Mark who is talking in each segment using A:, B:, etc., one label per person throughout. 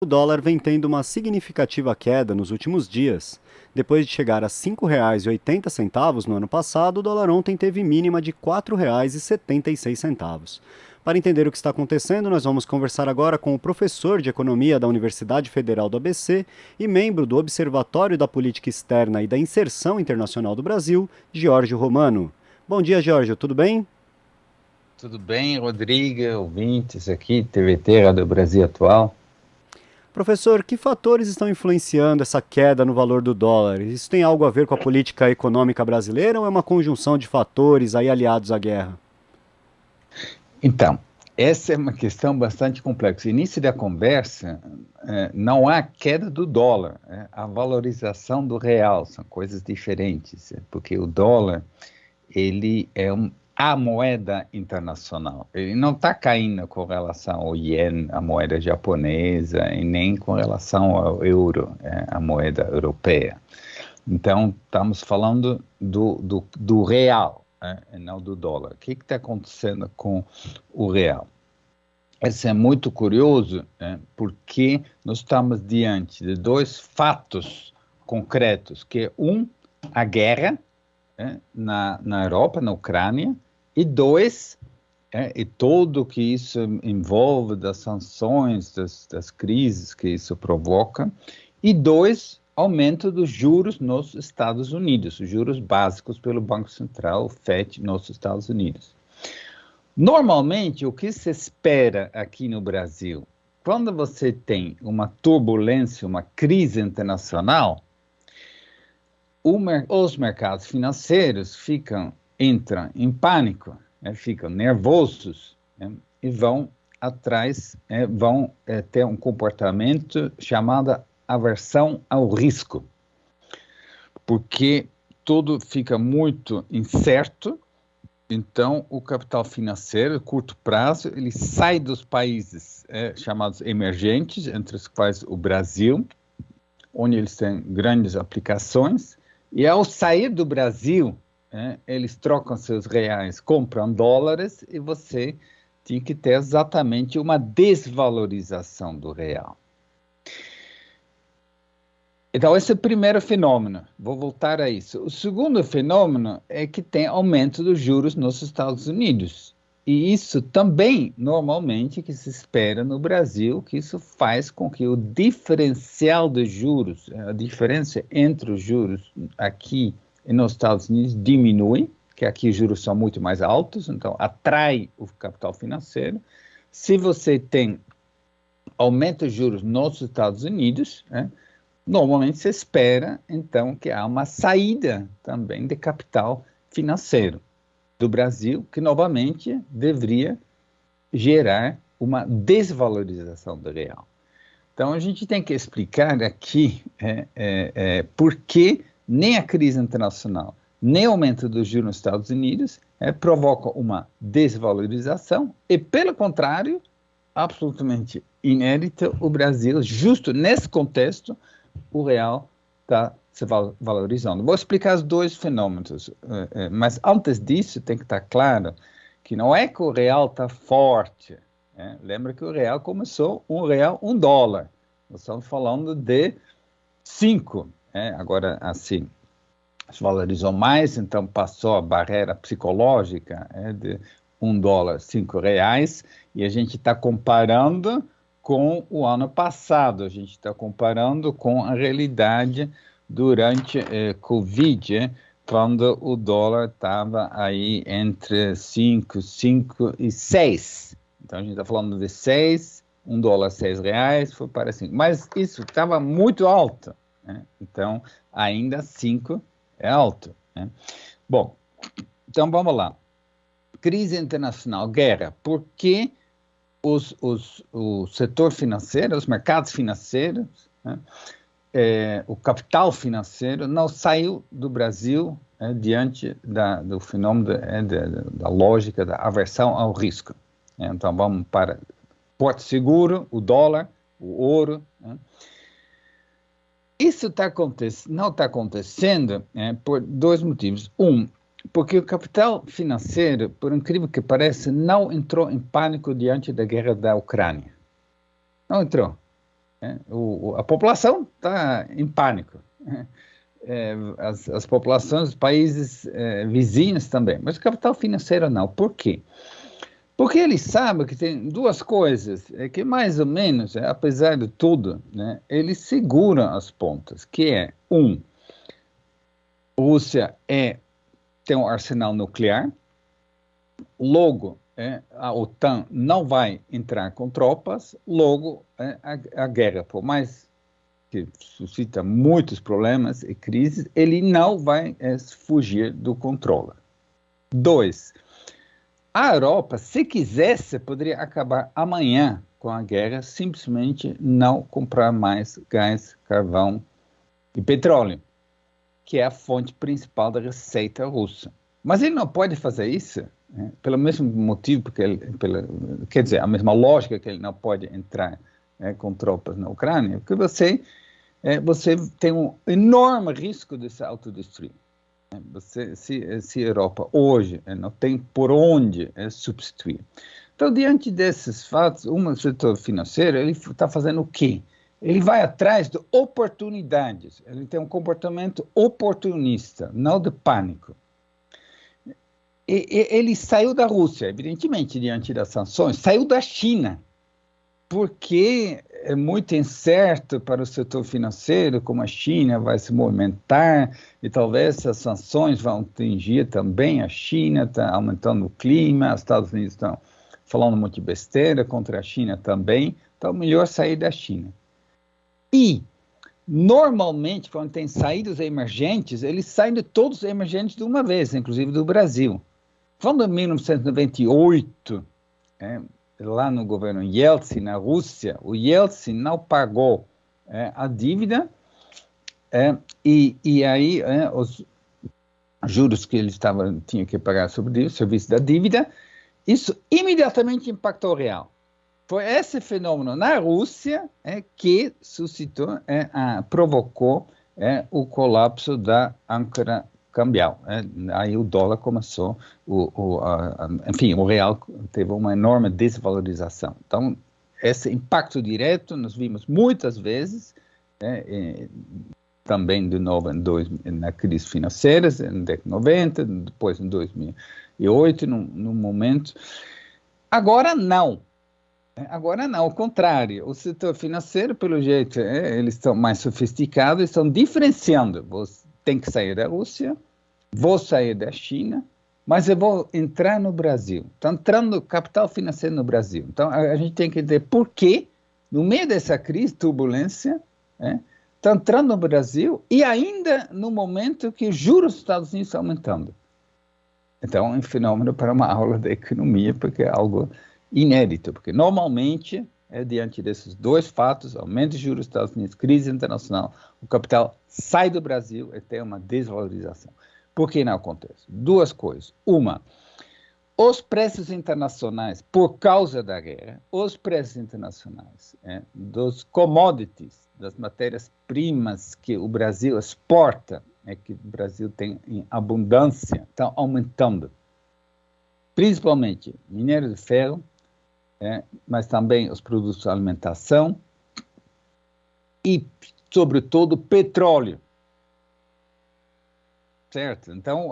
A: dólar vem tendo uma significativa queda nos últimos dias. Depois de chegar a R$ 5,80 no ano passado, o dólar ontem teve mínima de R$ 4,76. Para entender o que está acontecendo, nós vamos conversar agora com o professor de Economia da Universidade Federal do ABC e membro do Observatório da Política Externa e da Inserção Internacional do Brasil, Giorgio Romano. Bom dia, Giorgio, tudo bem?
B: Tudo bem, Rodrigo, ouvintes aqui, TVT, Rádio Brasil Atual.
A: Professor, que fatores estão influenciando essa queda no valor do dólar? Isso tem algo a ver com a política econômica brasileira ou é uma conjunção de fatores aí aliados à guerra?
B: Então, essa é uma questão bastante complexa. Início da conversa, não há queda do dólar, a valorização do real, são coisas diferentes, porque o dólar, ele é a moeda internacional. Ele não está caindo com relação ao ien, a moeda japonesa, e nem com relação ao euro, a moeda europeia. Então, estamos falando do real, e não do dólar. O que está acontecendo com o real? Isso é muito curioso, porque nós estamos diante de dois fatos concretos, que é a guerra na Europa, na Ucrânia, e dois, e tudo que isso envolve, das sanções, das crises que isso provoca, e dois, aumento dos juros nos Estados Unidos, os juros básicos pelo Banco Central, o FED, nos Estados Unidos. Normalmente, o que se espera aqui no Brasil, quando você tem uma turbulência, uma crise internacional, os mercados financeiros entram em pânico, ficam nervosos, e vão atrás, vão ter um comportamento chamado aversão ao risco, porque tudo fica muito incerto. Então, o capital financeiro, curto prazo, ele sai dos países chamados emergentes, entre os quais o Brasil, onde eles têm grandes aplicações, e ao sair do Brasil, eles trocam seus reais, compram dólares, e você tem que ter exatamente uma desvalorização do real. Então, esse é o primeiro fenômeno. Vou voltar a isso. O segundo fenômeno é que tem aumento dos juros nos Estados Unidos. E isso também, normalmente, que se espera no Brasil, que isso faz com que o diferencial dos juros, a diferença entre os juros aqui e nos Estados Unidos diminui, que aqui os juros são muito mais altos, então atrai o capital financeiro. Se você tem aumento de juros nos Estados Unidos, normalmente se espera, então, que há uma saída também de capital financeiro do Brasil, que novamente deveria gerar uma desvalorização do real. Então, a gente tem que explicar aqui por que nem a crise internacional, nem o aumento do juros nos Estados Unidos provoca uma desvalorização e, pelo contrário, absolutamente inédito, o Brasil, justo nesse contexto, o real está se valorizando. Vou explicar os dois fenômenos, mas antes disso tem que estar claro que não é que o real está forte. Lembra que o real começou R$ 1. Nós estamos falando de 5. Agora, assim, se valorizou mais, então passou a barreira psicológica de $1, R$ 5, e a gente está comparando com o ano passado, a gente está comparando com a realidade durante Covid, quando o dólar estava aí entre 5 e 6. Então, a gente está falando de 6, $1, R$ 6, foi para 5. Mas isso estava muito alto, então ainda 5 é alto. Bom, então vamos lá. Crise internacional, guerra. Por que o setor financeiro, os mercados financeiros, o capital financeiro não saiu do Brasil diante do fenômeno da lógica da aversão ao risco? Então vamos para Porto Seguro, o dólar, o ouro. Isso não está acontecendo por dois motivos. Porque o capital financeiro, por incrível que pareça, não entrou em pânico diante da guerra da Ucrânia. Não entrou. né? A população está em pânico. As populações dos países vizinhos também, mas o capital financeiro não. Por quê? Porque ele sabe que tem duas coisas, que mais ou menos, apesar de tudo, né, eles seguram as pontas, que é, Rússia tem um arsenal nuclear, logo, a OTAN não vai entrar com tropas, logo, a guerra, por mais que suscita muitos problemas e crises, ele não vai fugir do controle. 2, a Europa, se quisesse, poderia acabar amanhã com a guerra, simplesmente não comprar mais gás, carvão e petróleo, que é a fonte principal da receita russa. Mas ele não pode fazer isso, né, pelo mesmo motivo, quer dizer, a mesma lógica que ele não pode entrar com tropas na Ucrânia, porque você tem um enorme risco de se autodestruir. Se a Europa hoje não tem por onde substituir. Então, diante desses fatos, o setor financeiro ele está fazendo o quê? Ele vai atrás de oportunidades. Ele tem um comportamento oportunista, não de pânico. Ele saiu da Rússia, evidentemente, diante das sanções, saiu da China, porque é muito incerto para o setor financeiro como a China vai se movimentar e talvez as sanções vão atingir também a China, está aumentando o clima, os Estados Unidos estão falando muito besteira contra a China também, então melhor sair da China. E, normalmente, quando tem saídas emergentes, eles saem de todos os emergentes de uma vez, inclusive do Brasil. Quando em 1998, lá no governo Yeltsin, na Rússia, o Yeltsin não pagou a dívida e aí os juros que ele tinha que pagar sobre o serviço da dívida, isso imediatamente impactou o real. Foi esse fenômeno na Rússia que suscitou, provocou o colapso da âncora cambial. Aí o dólar começou, enfim, o real teve uma enorme desvalorização. Então, esse impacto direto nós vimos muitas vezes, também de novo na crise financeira, na década de 90, depois em 2008, no momento. Agora não, ao contrário, o setor financeiro, pelo jeito, eles estão mais sofisticados, estão diferenciando. Você tem que sair da Rússia, vou sair da China, mas eu vou entrar no Brasil. Está entrando capital financeiro no Brasil. Então, a gente tem que entender por que, no meio dessa crise, turbulência, está entrando no Brasil e ainda no momento que os juros dos Estados Unidos estão aumentando. Então, é um fenômeno para uma aula de economia, porque é algo inédito, porque normalmente, diante desses dois fatos, aumento de juros dos Estados Unidos, crise internacional, o capital sai do Brasil e tem uma desvalorização. Por que não acontece? Duas coisas. Uma, os preços internacionais, por causa da guerra, os preços internacionais dos commodities, das matérias-primas que o Brasil exporta, que o Brasil tem em abundância, estão aumentando. Principalmente minério de ferro, mas também os produtos de alimentação e, sobretudo, petróleo. Certo? Então,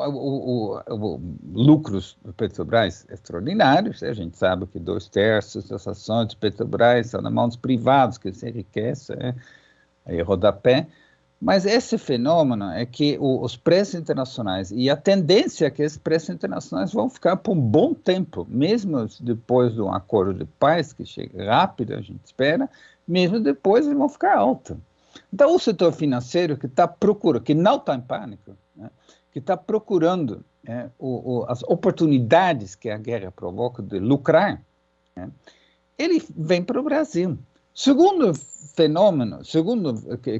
B: lucros do Petrobras extraordinários, a gente sabe que 2/3 das ações de Petrobras são na mão dos privados, que se enriquecem, aí rodapé. Mas esse fenômeno é que os preços internacionais, e a tendência é que esses preços internacionais vão ficar por um bom tempo, mesmo depois de um acordo de paz, que chega rápido, a gente espera, mesmo depois eles vão ficar altos. Então, o setor financeiro que está procurando, que não está em pânico, que está procurando as oportunidades que a guerra provoca de lucrar, ele vem para o Brasil. Segundo fenômeno, segunda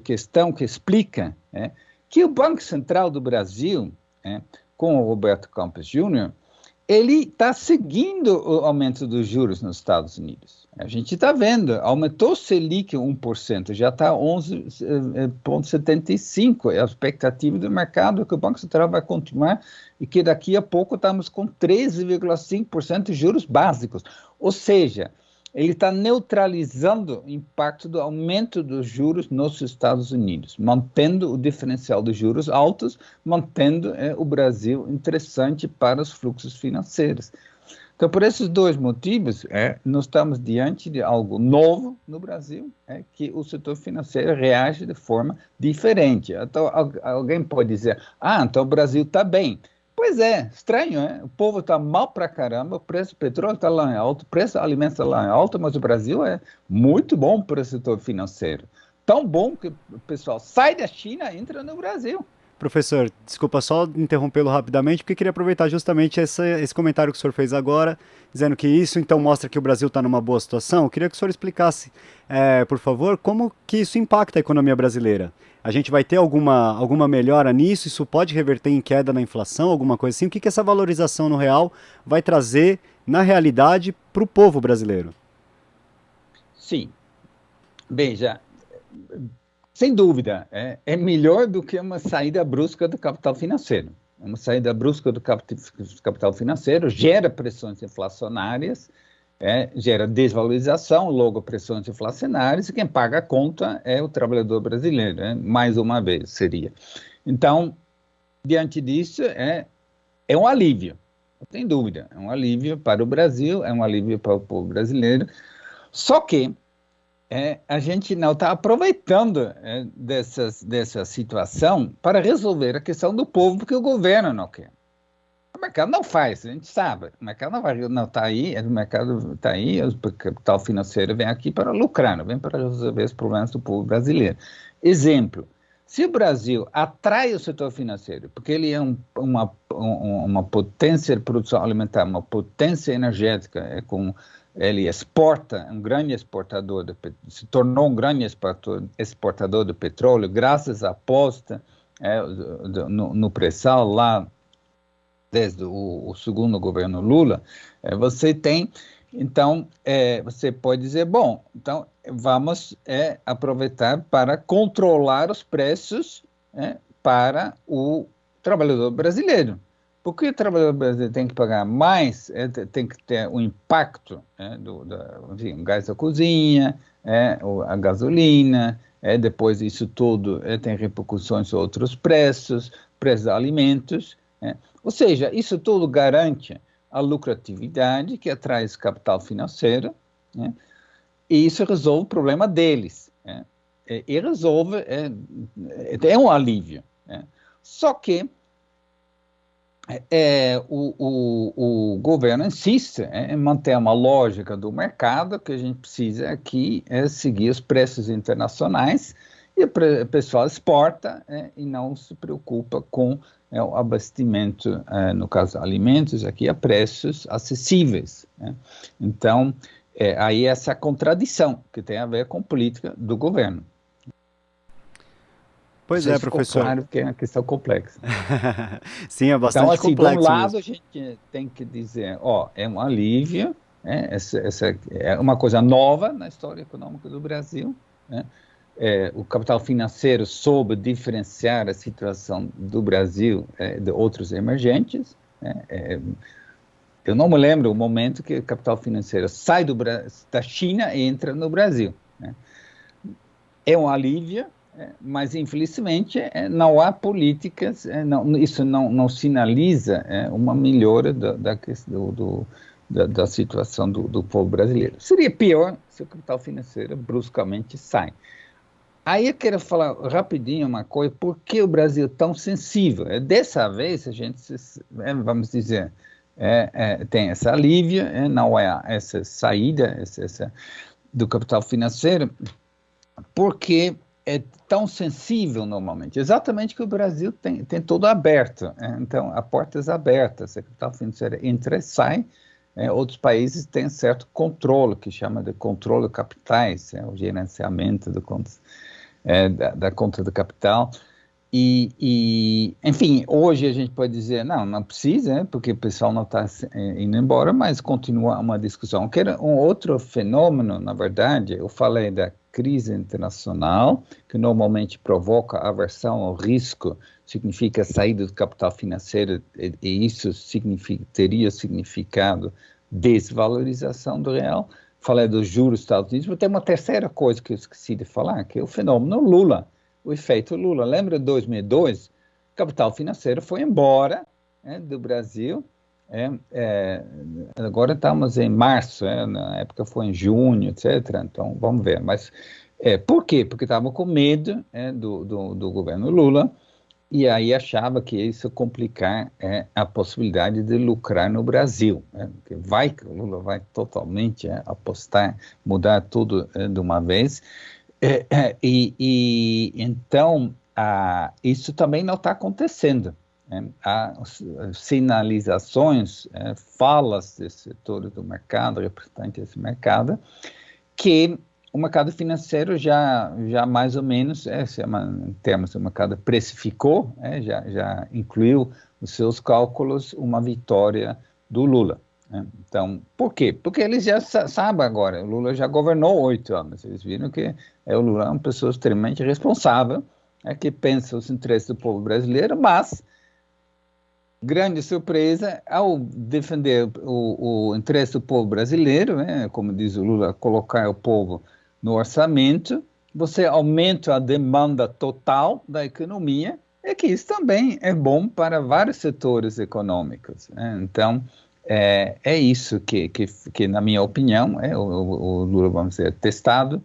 B: questão que explica que o Banco Central do Brasil, com o Roberto Campos Júnior, ele está seguindo o aumento dos juros nos Estados Unidos. A gente está vendo, aumentou o Selic 1%, já está 11,75%. É a expectativa do mercado que o Banco Central vai continuar e que daqui a pouco estamos com 13,5% de juros básicos. Ou seja, ele está neutralizando o impacto do aumento dos juros nos Estados Unidos, mantendo o diferencial de juros altos, mantendo o Brasil interessante para os fluxos financeiros. Então, por esses dois motivos, nós estamos diante de algo novo no Brasil, que o setor financeiro reage de forma diferente. Então, alguém pode dizer, então o Brasil está bem. Pois é, estranho, né? O povo está mal pra caramba, o preço do petróleo está lá em alto, o preço do alimento está lá em alto, mas o Brasil é muito bom para o setor financeiro. Tão bom que o pessoal sai da China e entra no Brasil.
A: Professor, desculpa só interrompê-lo rapidamente, porque queria aproveitar justamente esse comentário que o senhor fez agora, dizendo que isso então mostra que o Brasil está numa boa situação. Eu queria que o senhor explicasse, por favor, como que isso impacta a economia brasileira. A gente vai ter alguma melhora nisso? Isso pode reverter em queda na inflação, alguma coisa assim? O que essa valorização no real vai trazer, na realidade, para o povo brasileiro?
B: Sim. Veja, sem dúvida, é melhor do que uma saída brusca do capital financeiro. Uma saída brusca do capital financeiro gera pressões inflacionárias, gera desvalorização, logo pressões inflacionárias, e quem paga a conta é o trabalhador brasileiro, mais uma vez seria. Então, diante disso, é um alívio, não tem dúvida, é um alívio para o Brasil, é um alívio para o povo brasileiro, só que a gente não está aproveitando dessa situação para resolver a questão do povo, porque o governo não quer. O mercado não faz, a gente sabe. O mercado não está aí, o mercado está aí, o capital financeiro vem aqui para lucrar, não vem para resolver os problemas do povo brasileiro. Exemplo, se o Brasil atrai o setor financeiro, porque ele é uma potência de produção alimentar, uma potência energética, ele exporta, um grande exportador, se tornou um grande exportador de petróleo, graças à aposta no pré-sal lá, desde o segundo governo Lula, você tem, então, você pode dizer, bom, então vamos aproveitar para controlar os preços para o trabalhador brasileiro. Porque o trabalhador brasileiro tem que pagar mais, tem que ter o impacto enfim, o gás da cozinha, a gasolina, depois isso tudo tem repercussões sobre outros preços de alimentos. Ou seja, isso tudo garante a lucratividade que atrai esse capital financeiro, e isso resolve o problema deles. E resolve, é um alívio. Só que o governo insiste em manter uma lógica do mercado, que a gente precisa aqui seguir os preços internacionais, e o pessoal exporta e não se preocupa com o abastecimento, no caso alimentos, aqui a preços acessíveis. Então, aí essa contradição que tem a ver com política do governo.
A: Pois é, professor.
B: Claro que é uma questão complexa.
A: Sim, é bastante
B: então, assim,
A: complexo.
B: De um lado,
A: mesmo.
B: A gente tem que dizer, é um alívio, essa é uma coisa nova na história econômica do Brasil, o capital financeiro soube diferenciar a situação do Brasil de outros emergentes. Eu não me lembro o momento que o capital financeiro sai da China e entra no Brasil. É um alívio, mas infelizmente não há políticas, isso não sinaliza uma melhora da situação do povo brasileiro. Seria pior se o capital financeiro bruscamente sai. Aí eu quero falar rapidinho uma coisa, por que o Brasil é tão sensível? Dessa vez a gente, vamos dizer, tem essa alívio, não é essa saída do capital financeiro, porque é tão sensível normalmente, exatamente que o Brasil tem tudo aberto, então há portas abertas, o capital financeiro entra e sai, outros países têm certo controle, que chama de controle de capitais, o gerenciamento da conta do capital, enfim, hoje a gente pode dizer, não precisa, porque o pessoal não está indo embora, mas continua uma discussão. Que era um outro fenômeno, na verdade, eu falei da crise internacional, que normalmente provoca aversão ao risco, significa saída do capital financeiro, e isso teria significado desvalorização do real. falei dos juros dos Estados Unidos, mas tem uma terceira coisa que eu esqueci de falar, que é o fenômeno Lula, o efeito Lula. Lembra de 2002? O capital financeiro foi embora do Brasil. Agora estamos em março, na época foi em junho, etc. Então, vamos ver. Mas por quê? Porque estavam com medo do governo Lula, e aí achava que isso ia complicar a possibilidade de lucrar no Brasil. Que o Lula vai totalmente apostar, mudar tudo de uma vez. Então, isso também não está acontecendo. Há sinalizações, falas de setores do mercado, representantes desse mercado, que o mercado financeiro já mais ou menos, em termos do mercado, precificou, já incluiu nos seus cálculos uma vitória do Lula. Então, por quê? Porque eles já sabem agora, o Lula já governou 8 anos, eles viram que o Lula é uma pessoa extremamente responsável, que pensa os interesses do povo brasileiro, mas grande surpresa, ao defender o interesse do povo brasileiro, como diz o Lula, colocar o povo no orçamento, você aumenta a demanda total da economia, que isso também é bom para vários setores econômicos. Então, é isso que, na minha opinião, o Lula, vamos dizer, testado,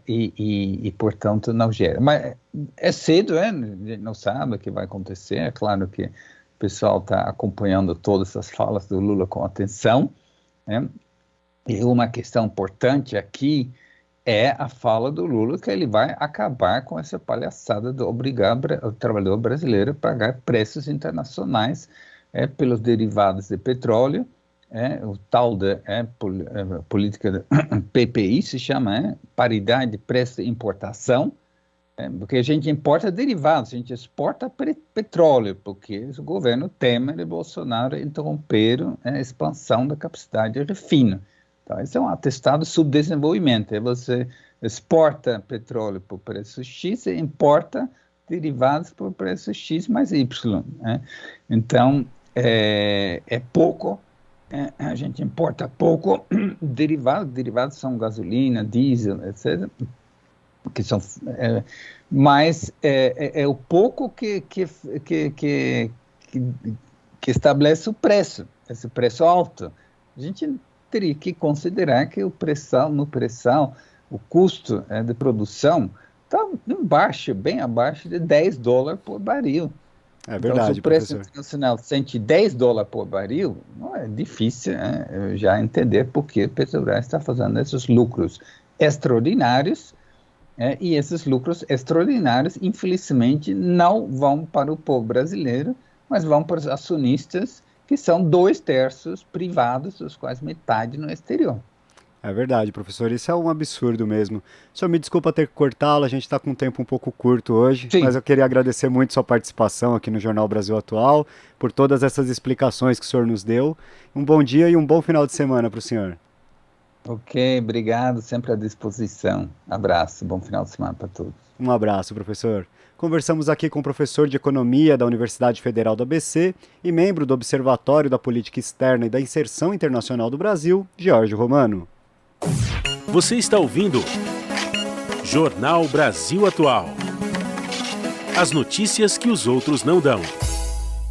B: e, portanto, não gera. Mas é cedo, a gente não sabe o que vai acontecer, é claro que o pessoal está acompanhando todas as falas do Lula com atenção, e uma questão importante aqui é a fala do Lula que ele vai acabar com essa palhaçada de obrigar o trabalhador brasileiro a pagar preços internacionais pelos derivados de petróleo, o tal da política PPI se chama, paridade de preço de importação, porque a gente importa derivados, a gente exporta petróleo, porque o governo Temer e Bolsonaro interromperam a expansão da capacidade de refino. Então, esse é um atestado de subdesenvolvimento, você exporta petróleo por preço X e importa derivados por preço X mais Y. Então, é pouco, a gente importa pouco derivados são gasolina, diesel, etc., que são, mas é o pouco que estabelece o preço, esse preço alto. A gente teria que considerar que o custo de produção está bem abaixo de $10 por barril.
A: É verdade,
B: então, se o preço
A: professor
B: internacional sente $10 por barril, não é difícil já entender por que a Petrobras está fazendo esses lucros extraordinários, e esses lucros extraordinários, infelizmente, não vão para o povo brasileiro, mas vão para os acionistas, que são 2/3 privados, dos quais metade no exterior.
A: É verdade, professor, isso é um absurdo mesmo. O senhor me desculpa ter que cortá-lo, a gente está com um tempo um pouco curto hoje,
B: Sim.
A: Mas eu queria agradecer muito sua participação aqui no Jornal Brasil Atual, por todas essas explicações que o senhor nos deu. Um bom dia e um bom final de semana para o senhor.
B: Ok, obrigado, sempre à disposição. Abraço, bom final de semana para todos.
A: Um abraço, professor. Conversamos aqui com o professor de Economia da Universidade Federal do ABC e membro do Observatório da Política Externa e da Inserção Internacional do Brasil, George Romano.
C: Você está ouvindo Jornal Brasil Atual. As notícias que os outros não dão.